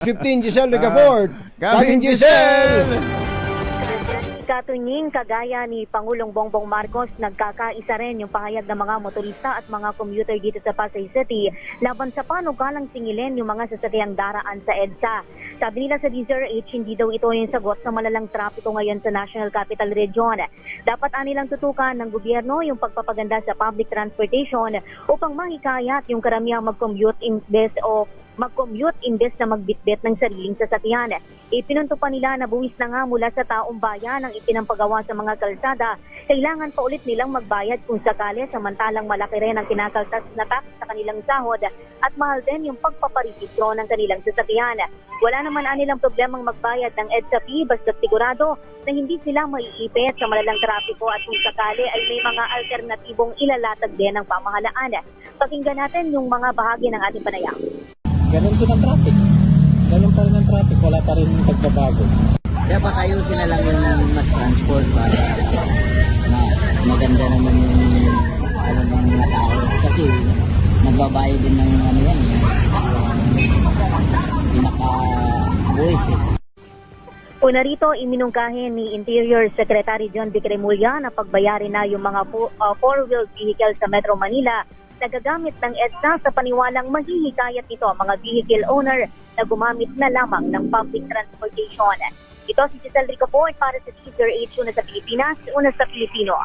15 Giselle Ricafort. Coming Giselle! Katunying kagaya ni Pangulong Bongbong Marcos, nagkakaisa rin yung pahayag ng mga motorista at mga commuter dito sa Pasay City laban sa panukalang singilin yung mga sasakyang daraan sa EDSA. Sabi nila sa DZRH, hindi daw ito yung sagot sa malalang trapiko ngayon sa National Capital Region. Dapat anilang tutukan ng gobyerno yung pagpapaganda sa public transportation upang mahikayat yung karamihang mag-commute imbes na magbitbit ng sariling sasakyan. Ipinunto pa nila na buwis na nga mula sa taong bayan ang ipinampagawa sa mga kalsada. Kailangan pa ulit nilang magbayad kung sakali, samantalang malaki rin ang kinakaltas na tax sa kanilang sahod at mahal din yung pagpaparehistro ng kanilang sasakyan. Wala naman anilang problemang magbayad ng EDSA fee basta sigurado na hindi sila maiipit sa malalang trapiko at kung sakali ay may mga alternatibong ilalatag din ng pamahalaan. Pakinggan natin yung mga bahagi ng ating panayam. Ganun din ang traffic. Ganun pa rin ang traffic. Wala pa rin pagbabago. Dapat ayusin na lang yung mas transport para na maganda naman yung mga tao. Kasi nagbabayad din ng yan. Pinaka-buwis Una rito, iminungkahin ni Interior Secretary John Vic Remulla na pagbayarin na yung mga four-wheel vehicle sa Metro Manila na gagamit ng EDSA sa paniwalang mahihikayat nito ang mga vehicle owner na gumamit na lamang ng public transportation. Ito si Giselle Ricafort para sa DZRH, una sa Pilipinas, una sa Pilipino.